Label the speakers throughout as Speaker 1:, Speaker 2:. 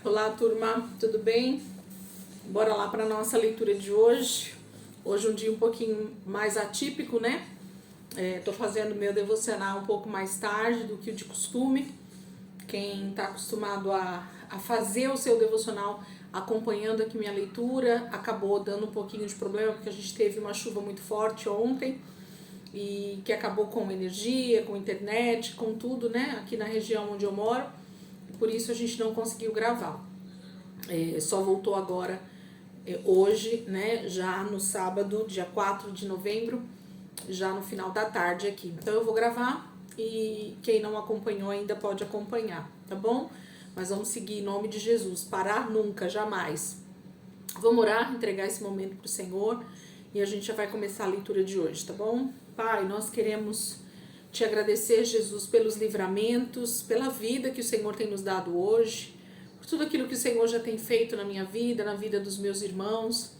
Speaker 1: Olá, turma, tudo bem? Bora lá para nossa leitura de hoje. Hoje é um dia um pouquinho mais atípico, né? Tô fazendo meu devocional um pouco mais tarde do que o de costume. Quem tá acostumado a fazer o seu devocional acompanhando aqui minha leitura, acabou dando um pouquinho de problema, porque a gente teve uma chuva muito forte ontem e que acabou com energia, com internet, com tudo, né? Aqui na região onde eu moro. Por isso a gente não conseguiu gravar. Só voltou agora hoje, né, já no sábado, dia 4 de novembro, já no final da tarde aqui. Então eu vou gravar e quem não acompanhou ainda pode acompanhar, tá bom? Mas vamos seguir em nome de Jesus, parar nunca, jamais. Vamos orar, entregar esse momento pro Senhor e a gente já vai começar a leitura de hoje, tá bom? Pai, nós queremos te agradecer, Jesus, pelos livramentos, pela vida que o Senhor tem nos dado hoje, por tudo aquilo que o Senhor já tem feito na minha vida, na vida dos meus irmãos.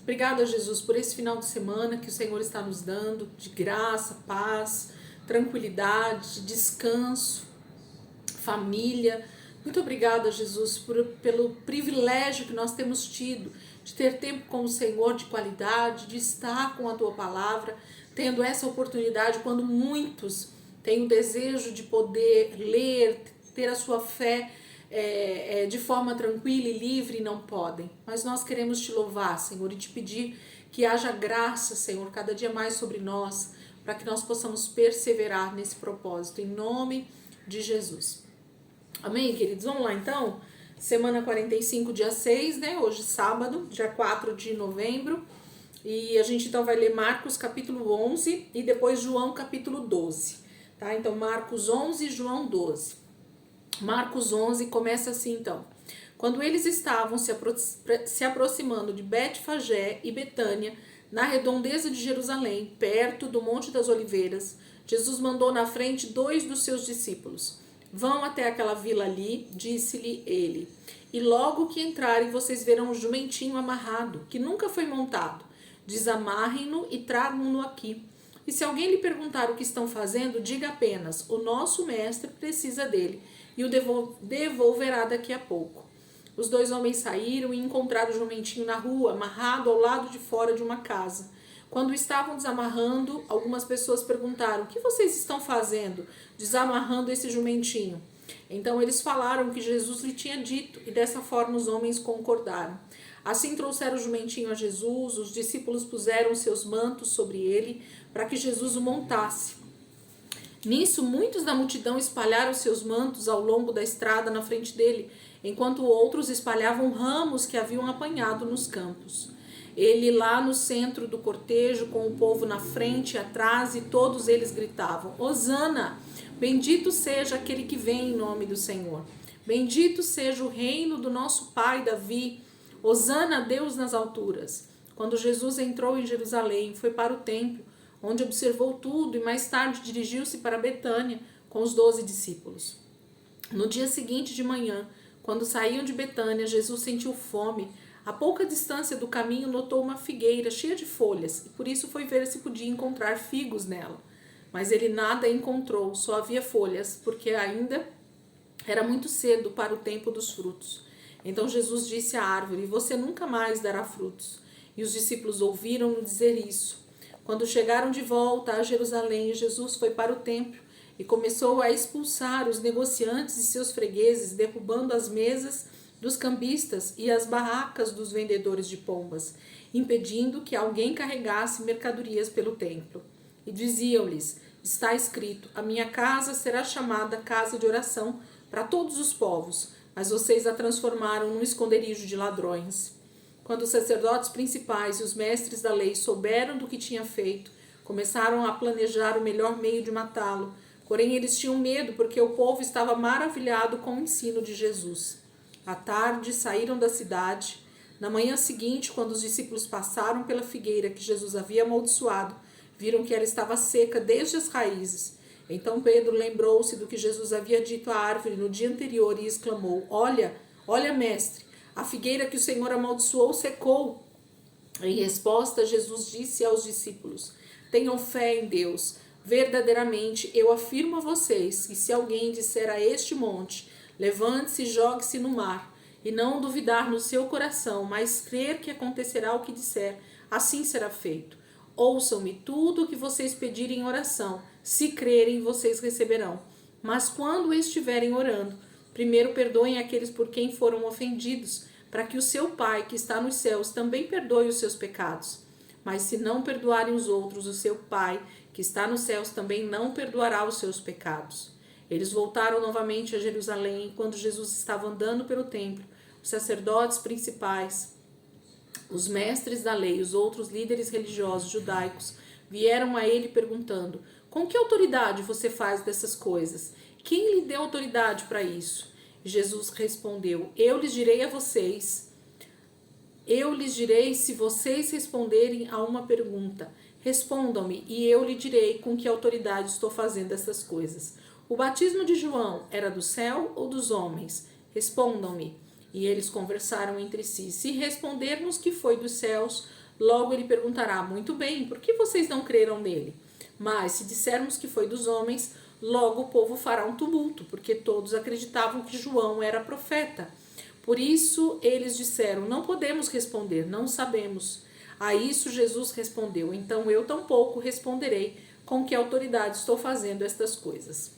Speaker 1: Obrigada, Jesus, por esse final de semana que o Senhor está nos dando, de graça, paz, tranquilidade, descanso, família. Muito obrigada, Jesus, pelo privilégio que nós temos tido de ter tempo com o Senhor de qualidade, de estar com a Tua Palavra, tendo essa oportunidade quando muitos têm o desejo de poder ler, ter a sua fé de forma tranquila e livre e não podem. Mas nós queremos te louvar, Senhor, e te pedir que haja graça, Senhor, cada dia mais sobre nós, para que nós possamos perseverar nesse propósito, em nome de Jesus. Amém, queridos? Vamos lá então? Semana 45, dia 6, né? Hoje sábado, dia 4 de novembro. E a gente então vai ler Marcos capítulo 11 e depois João capítulo 12, tá? Então Marcos 11 e João 12. Marcos 11 começa assim então. Quando eles estavam se aproximando de Betfagé e Betânia, na redondeza de Jerusalém, perto do Monte das Oliveiras, Jesus mandou na frente 2 dos seus discípulos. Vão até aquela vila ali, disse-lhe ele, e logo que entrarem vocês verão um jumentinho amarrado, que nunca foi montado. Desamarrem-no e tragam-no aqui. E se alguém lhe perguntar o que estão fazendo, diga apenas, o nosso mestre precisa dele, e o devolverá daqui a pouco. Os 2 homens saíram e encontraram o jumentinho na rua, amarrado ao lado de fora de uma casa. Quando estavam desamarrando, algumas pessoas perguntaram, o que vocês estão fazendo, desamarrando esse jumentinho? Então eles falaram que Jesus lhe tinha dito, e dessa forma os homens concordaram. Assim trouxeram o jumentinho a Jesus, os discípulos puseram seus mantos sobre ele, para que Jesus o montasse. Nisso, muitos da multidão espalharam seus mantos ao longo da estrada na frente dele, enquanto outros espalhavam ramos que haviam apanhado nos campos. Ele lá no centro do cortejo, com o povo na frente e atrás, e todos eles gritavam, Hosana! Bendito seja aquele que vem em nome do Senhor. Bendito seja o reino do nosso pai Davi. Hosana a Deus nas alturas. Quando Jesus entrou em Jerusalém, foi para o templo, onde observou tudo e mais tarde dirigiu-se para Betânia com os 12 discípulos. No dia seguinte de manhã, quando saíam de Betânia, Jesus sentiu fome. A pouca distância do caminho notou uma figueira cheia de folhas e por isso foi ver se podia encontrar figos nela. Mas ele nada encontrou, só havia folhas, porque ainda era muito cedo para o tempo dos frutos. Então Jesus disse à árvore, você nunca mais dará frutos. E os discípulos ouviram-no dizer isso. Quando chegaram de volta a Jerusalém, Jesus foi para o templo e começou a expulsar os negociantes e seus fregueses, derrubando as mesas dos cambistas e as barracas dos vendedores de pombas, impedindo que alguém carregasse mercadorias pelo templo. E diziam-lhes, está escrito, a minha casa será chamada casa de oração para todos os povos, mas vocês a transformaram num esconderijo de ladrões. Quando os sacerdotes principais e os mestres da lei souberam do que tinha feito, começaram a planejar o melhor meio de matá-lo. Porém, eles tinham medo porque o povo estava maravilhado com o ensino de Jesus. À tarde, saíram da cidade. Na manhã seguinte, quando os discípulos passaram pela figueira que Jesus havia amaldiçoado, viram que ela estava seca desde as raízes. Então Pedro lembrou-se do que Jesus havia dito à árvore no dia anterior e exclamou, olha, mestre, a figueira que o Senhor amaldiçoou secou. Em resposta, Jesus disse aos discípulos, tenham fé em Deus. Verdadeiramente, eu afirmo a vocês que se alguém disser a este monte, levante-se e jogue-se no mar, e não duvidar no seu coração, mas crer que acontecerá o que disser, assim será feito. Ouçam-me tudo o que vocês pedirem em oração. Se crerem, vocês receberão. Mas quando estiverem orando, primeiro perdoem aqueles por quem foram ofendidos, para que o seu Pai, que está nos céus, também perdoe os seus pecados. Mas se não perdoarem os outros, o seu Pai, que está nos céus, também não perdoará os seus pecados. Eles voltaram novamente a Jerusalém, e quando Jesus estava andando pelo templo, os sacerdotes principais, os mestres da lei e os outros líderes religiosos judaicos vieram a ele perguntando: com que autoridade você faz dessas coisas? Quem lhe deu autoridade para isso? Jesus respondeu: eu lhes direi se vocês responderem a uma pergunta. Respondam-me e eu lhe direi com que autoridade estou fazendo essas coisas. O batismo de João era do céu ou dos homens? Respondam-me. E eles conversaram entre si. Se respondermos que foi dos céus, logo ele perguntará: muito bem, por que vocês não creram nele? Mas se dissermos que foi dos homens, logo o povo fará um tumulto, porque todos acreditavam que João era profeta. Por isso eles disseram: não podemos responder, não sabemos. A isso Jesus respondeu: então eu tampouco responderei com que autoridade estou fazendo estas coisas.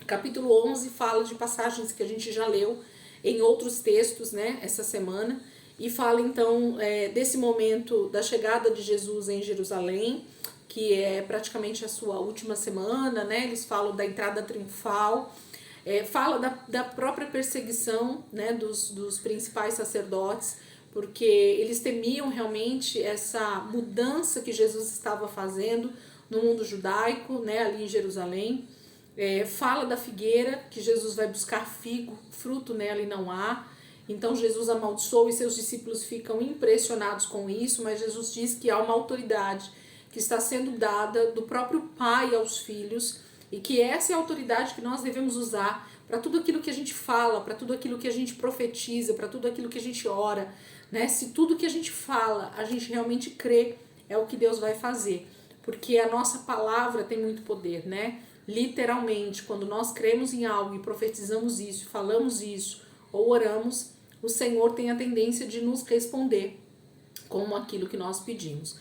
Speaker 1: Capítulo 11 fala de passagens que a gente já leu em outros textos, né, essa semana, e fala então desse momento da chegada de Jesus em Jerusalém, que é praticamente a sua última semana, né? Eles falam da entrada triunfal, fala da própria perseguição, né, dos principais sacerdotes, porque eles temiam realmente essa mudança que Jesus estava fazendo no mundo judaico, né, ali em Jerusalém. Fala da figueira, que Jesus vai buscar figo, fruto nela e não há. Então Jesus amaldiçoa e seus discípulos ficam impressionados com isso, mas Jesus diz que há uma autoridade que está sendo dada do próprio Pai aos filhos, e que essa é a autoridade que nós devemos usar para tudo aquilo que a gente fala, para tudo aquilo que a gente profetiza, para tudo aquilo que a gente ora, né? Se tudo que a gente fala, a gente realmente crê, é o que Deus vai fazer, porque a nossa palavra tem muito poder, né? Literalmente, quando nós cremos em algo e profetizamos isso, falamos isso ou oramos, o Senhor tem a tendência de nos responder com aquilo que nós pedimos.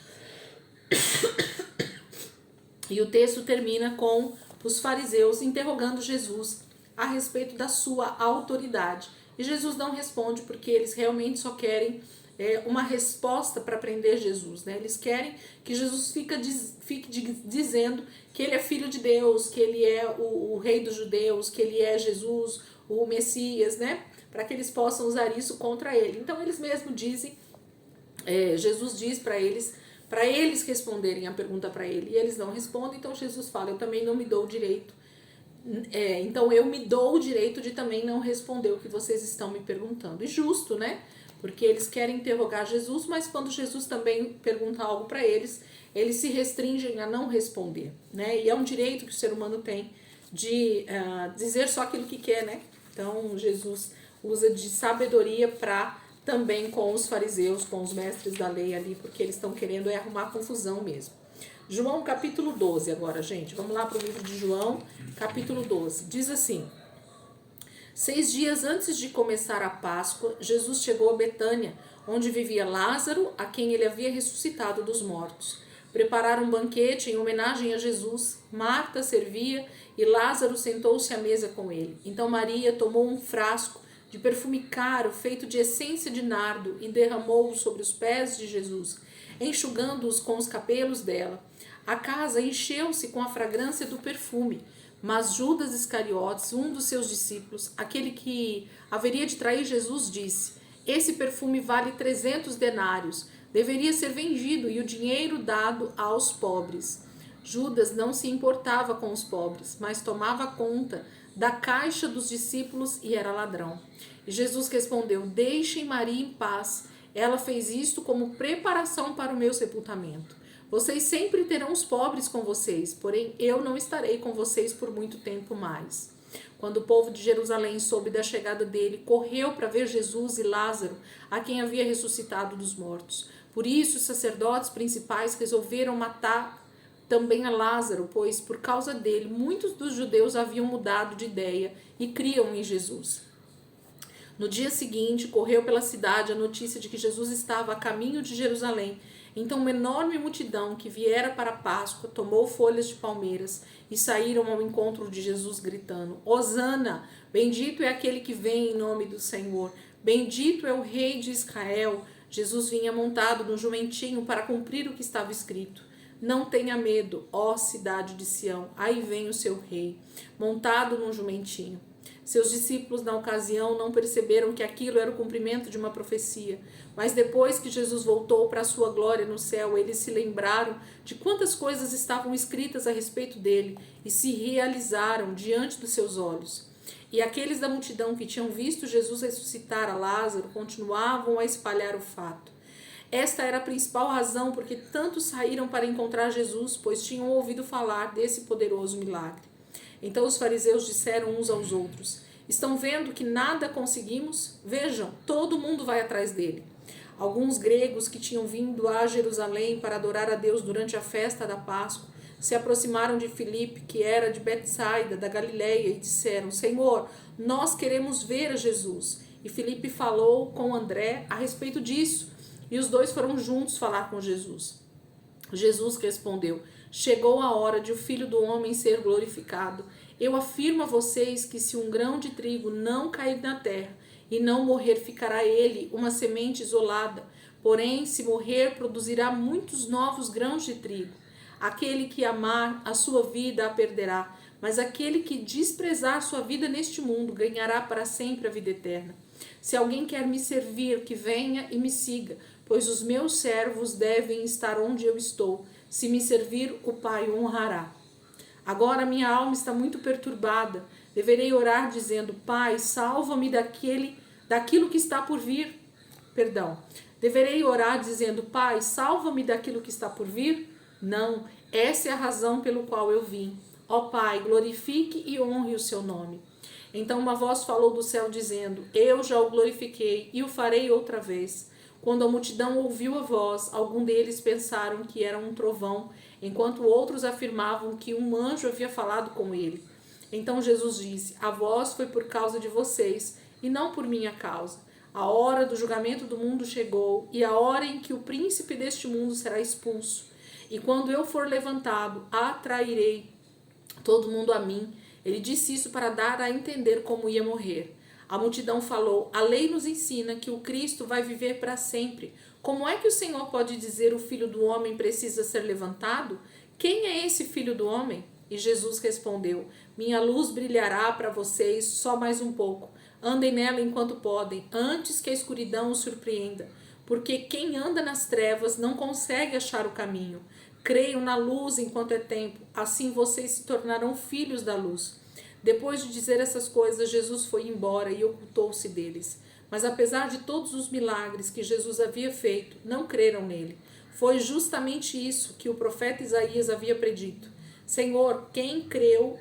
Speaker 1: E o texto termina com os fariseus interrogando Jesus a respeito da sua autoridade. E Jesus não responde, porque eles realmente só querem uma resposta para prender Jesus, né? Eles querem que Jesus fique dizendo que ele é filho de Deus, que ele é o rei dos judeus, que ele é Jesus, o Messias, né? Para que eles possam usar isso contra ele. Então eles mesmos dizem, Jesus diz para eles responderem a pergunta para ele, e eles não respondem. Então Jesus fala: eu também não me dou o direito, então eu me dou o direito de também não responder o que vocês estão me perguntando. E justo, né? Porque eles querem interrogar Jesus, mas quando Jesus também pergunta algo para eles, eles se restringem a não responder, né? E é um direito que o ser humano tem de dizer só aquilo que quer, né? Então Jesus usa de sabedoria para também com os fariseus, com os mestres da lei ali, porque eles estão querendo arrumar confusão mesmo. João capítulo 12 agora, gente. Vamos lá para o livro de João, capítulo 12. Diz assim: 6 dias antes de começar a Páscoa, Jesus chegou a Betânia, onde vivia Lázaro, a quem ele havia ressuscitado dos mortos. Prepararam um banquete em homenagem a Jesus. Marta servia e Lázaro sentou-se à mesa com ele. Então Maria tomou um frasco de perfume caro, feito de essência de nardo, e derramou-o sobre os pés de Jesus, enxugando-os com os cabelos dela. A casa encheu-se com a fragrância do perfume. Mas Judas Iscariotes, um dos seus discípulos, aquele que haveria de trair Jesus, disse: esse perfume vale 300 denários, deveria ser vendido e o dinheiro dado aos pobres. Judas não se importava com os pobres, mas tomava conta da caixa dos discípulos e era ladrão. E Jesus respondeu: deixem Maria em paz, ela fez isto como preparação para o meu sepultamento. Vocês sempre terão os pobres com vocês, porém eu não estarei com vocês por muito tempo mais. Quando o povo de Jerusalém soube da chegada dele, correu para ver Jesus e Lázaro, a quem havia ressuscitado dos mortos. Por isso os sacerdotes principais resolveram matar também a Lázaro, pois por causa dele muitos dos judeus haviam mudado de ideia e criam em Jesus. No dia seguinte, correu pela cidade a notícia de que Jesus estava a caminho de Jerusalém. Então uma enorme multidão que viera para a Páscoa tomou folhas de palmeiras e saíram ao encontro de Jesus gritando: Hosana! Bendito é aquele que vem em nome do Senhor. Bendito é o Rei de Israel. Jesus vinha montado no jumentinho para cumprir o que estava escrito. Não tenha medo, ó cidade de Sião, aí vem o seu rei, montado num jumentinho. Seus discípulos, na ocasião, não perceberam que aquilo era o cumprimento de uma profecia. Mas depois que Jesus voltou para a sua glória no céu, eles se lembraram de quantas coisas estavam escritas a respeito dele e se realizaram diante dos seus olhos. E aqueles da multidão que tinham visto Jesus ressuscitar a Lázaro continuavam a espalhar o fato. Esta era a principal razão porque tantos saíram para encontrar Jesus, pois tinham ouvido falar desse poderoso milagre. Então os fariseus disseram uns aos outros: Estão vendo que nada conseguimos? Vejam, todo mundo vai atrás dele. Alguns gregos que tinham vindo a Jerusalém para adorar a Deus durante a festa da Páscoa se aproximaram de Filipe, que era de Betsaida, da Galileia, e disseram: Senhor, nós queremos ver a Jesus. E Filipe falou com André a respeito disso, e os dois foram juntos falar com Jesus. Jesus respondeu: Chegou a hora de o Filho do Homem ser glorificado. Eu afirmo a vocês que se um grão de trigo não cair na terra e não morrer, ficará ele uma semente isolada. Porém, se morrer, produzirá muitos novos grãos de trigo. Aquele que amar a sua vida a perderá, mas aquele que desprezar sua vida neste mundo ganhará para sempre a vida eterna. Se alguém quer me servir, que venha e me siga, pois os meus servos devem estar onde eu estou. Se me servir, o Pai o honrará. Agora minha alma está muito perturbada. Deverei orar dizendo: Pai, salva-me daquilo que está por vir. Deverei orar dizendo: Pai, salva-me daquilo que está por vir? Não, essa é a razão pelo qual eu vim. Ó Pai, glorifique e honre o seu nome. Então uma voz falou do céu dizendo: Eu já o glorifiquei e o farei outra vez. Quando a multidão ouviu a voz, alguns deles pensaram que era um trovão, enquanto outros afirmavam que um anjo havia falado com ele. Então Jesus disse: A voz foi por causa de vocês e não por minha causa. A hora do julgamento do mundo chegou e a hora em que o príncipe deste mundo será expulso. E quando eu for levantado, atrairei todo mundo a mim. Ele disse isso para dar a entender como ia morrer. A multidão falou: A lei nos ensina que o Cristo vai viver para sempre. Como é que o Senhor pode dizer: O Filho do Homem precisa ser levantado? Quem é esse Filho do Homem? E Jesus respondeu: Minha luz brilhará para vocês só mais um pouco. Andem nela enquanto podem, antes que a escuridão os surpreenda. Porque quem anda nas trevas não consegue achar o caminho. Creiam na luz enquanto é tempo, assim vocês se tornarão filhos da luz. Depois de dizer essas coisas, Jesus foi embora e ocultou-se deles. Mas apesar de todos os milagres que Jesus havia feito, não creram nele. Foi justamente isso que o profeta Isaías havia predito: Senhor, quem creu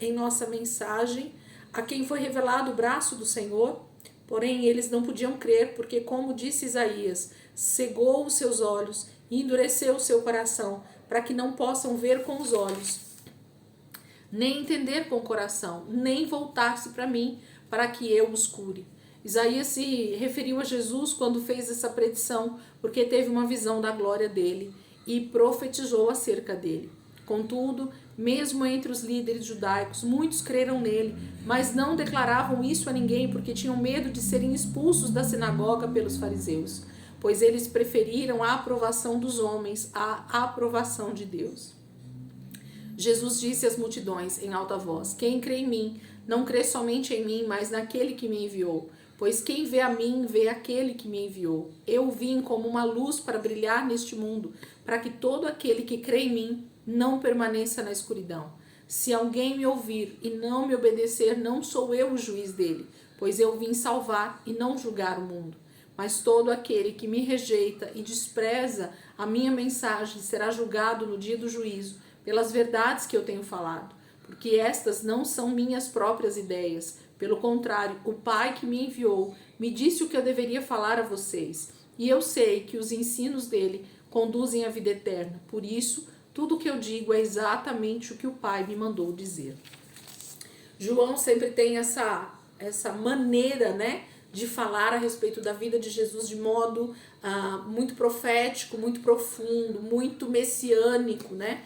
Speaker 1: em nossa mensagem? A quem foi revelado o braço do Senhor? Porém, eles não podiam crer, porque, como disse Isaías, cegou os seus olhos e endureceu o seu coração, para que não possam ver com os olhos, nem entender com o coração, nem voltar-se para mim, para que eu os cure. Isaías se referiu a Jesus quando fez essa predição, porque teve uma visão da glória dele e profetizou acerca dele. Contudo, mesmo entre os líderes judaicos, muitos creram nele, mas não declaravam isso a ninguém porque tinham medo de serem expulsos da sinagoga pelos fariseus, pois eles preferiram a aprovação dos homens à aprovação de Deus. Jesus disse às multidões em alta voz: Quem crê em mim, não crê somente em mim, mas naquele que me enviou. Pois quem vê a mim, vê aquele que me enviou. Eu vim como uma luz para brilhar neste mundo, para que todo aquele que crê em mim não permaneça na escuridão. Se alguém me ouvir e não me obedecer, não sou eu o juiz dele, pois eu vim salvar e não julgar o mundo. Mas todo aquele que me rejeita e despreza a minha mensagem será julgado no dia do juízo, pelas verdades que eu tenho falado, porque estas não são minhas próprias ideias. Pelo contrário, o Pai que me enviou me disse o que eu deveria falar a vocês, e eu sei que os ensinos dele conduzem à vida eterna. Por isso, tudo o que eu digo é exatamente o que o Pai me mandou dizer. João sempre tem essa maneira, né, de falar a respeito da vida de Jesus de modo muito profético, muito profundo, muito messiânico, né?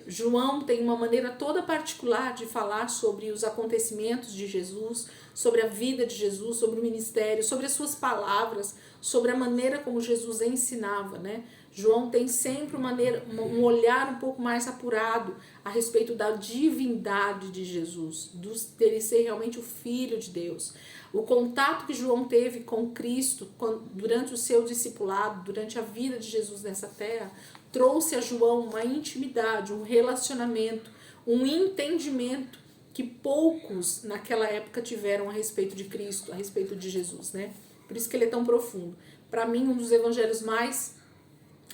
Speaker 1: João tem uma maneira toda particular de falar sobre os acontecimentos de Jesus, sobre a vida de Jesus, sobre o ministério, sobre as suas palavras, sobre a maneira como Jesus ensinava, né? João tem sempre um olhar um pouco mais apurado a respeito da divindade de Jesus, dele ser realmente o Filho de Deus. O contato que João teve com Cristo durante o seu discipulado, durante a vida de Jesus nessa terra, trouxe a João uma intimidade, um relacionamento, um entendimento que poucos naquela época tiveram a respeito de Cristo, a respeito de Jesus, né? Por isso que ele é tão profundo. Para mim, um dos evangelhos mais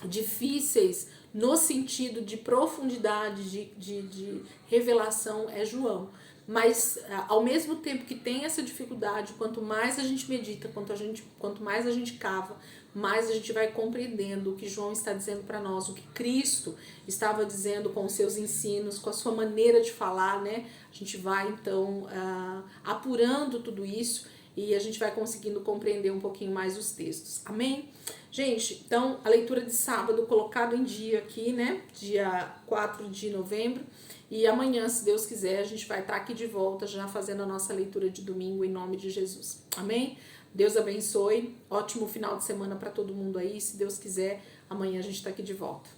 Speaker 1: difíceis no sentido de profundidade, de revelação é João. Mas ao mesmo tempo que tem essa dificuldade, quanto mais a gente medita, quanto mais a gente cava, mais a gente vai compreendendo o que João está dizendo para nós, o que Cristo estava dizendo com os seus ensinos, com a sua maneira de falar, né? A gente vai então apurando tudo isso e a gente vai conseguindo compreender um pouquinho mais os textos. Amém? Gente, então a leitura de sábado colocado em dia aqui, né? Dia 4 de novembro. E amanhã, se Deus quiser, a gente vai estar aqui de volta já fazendo a nossa leitura de domingo em nome de Jesus. Amém? Deus abençoe. Ótimo final de semana para todo mundo aí. Se Deus quiser, amanhã a gente está aqui de volta.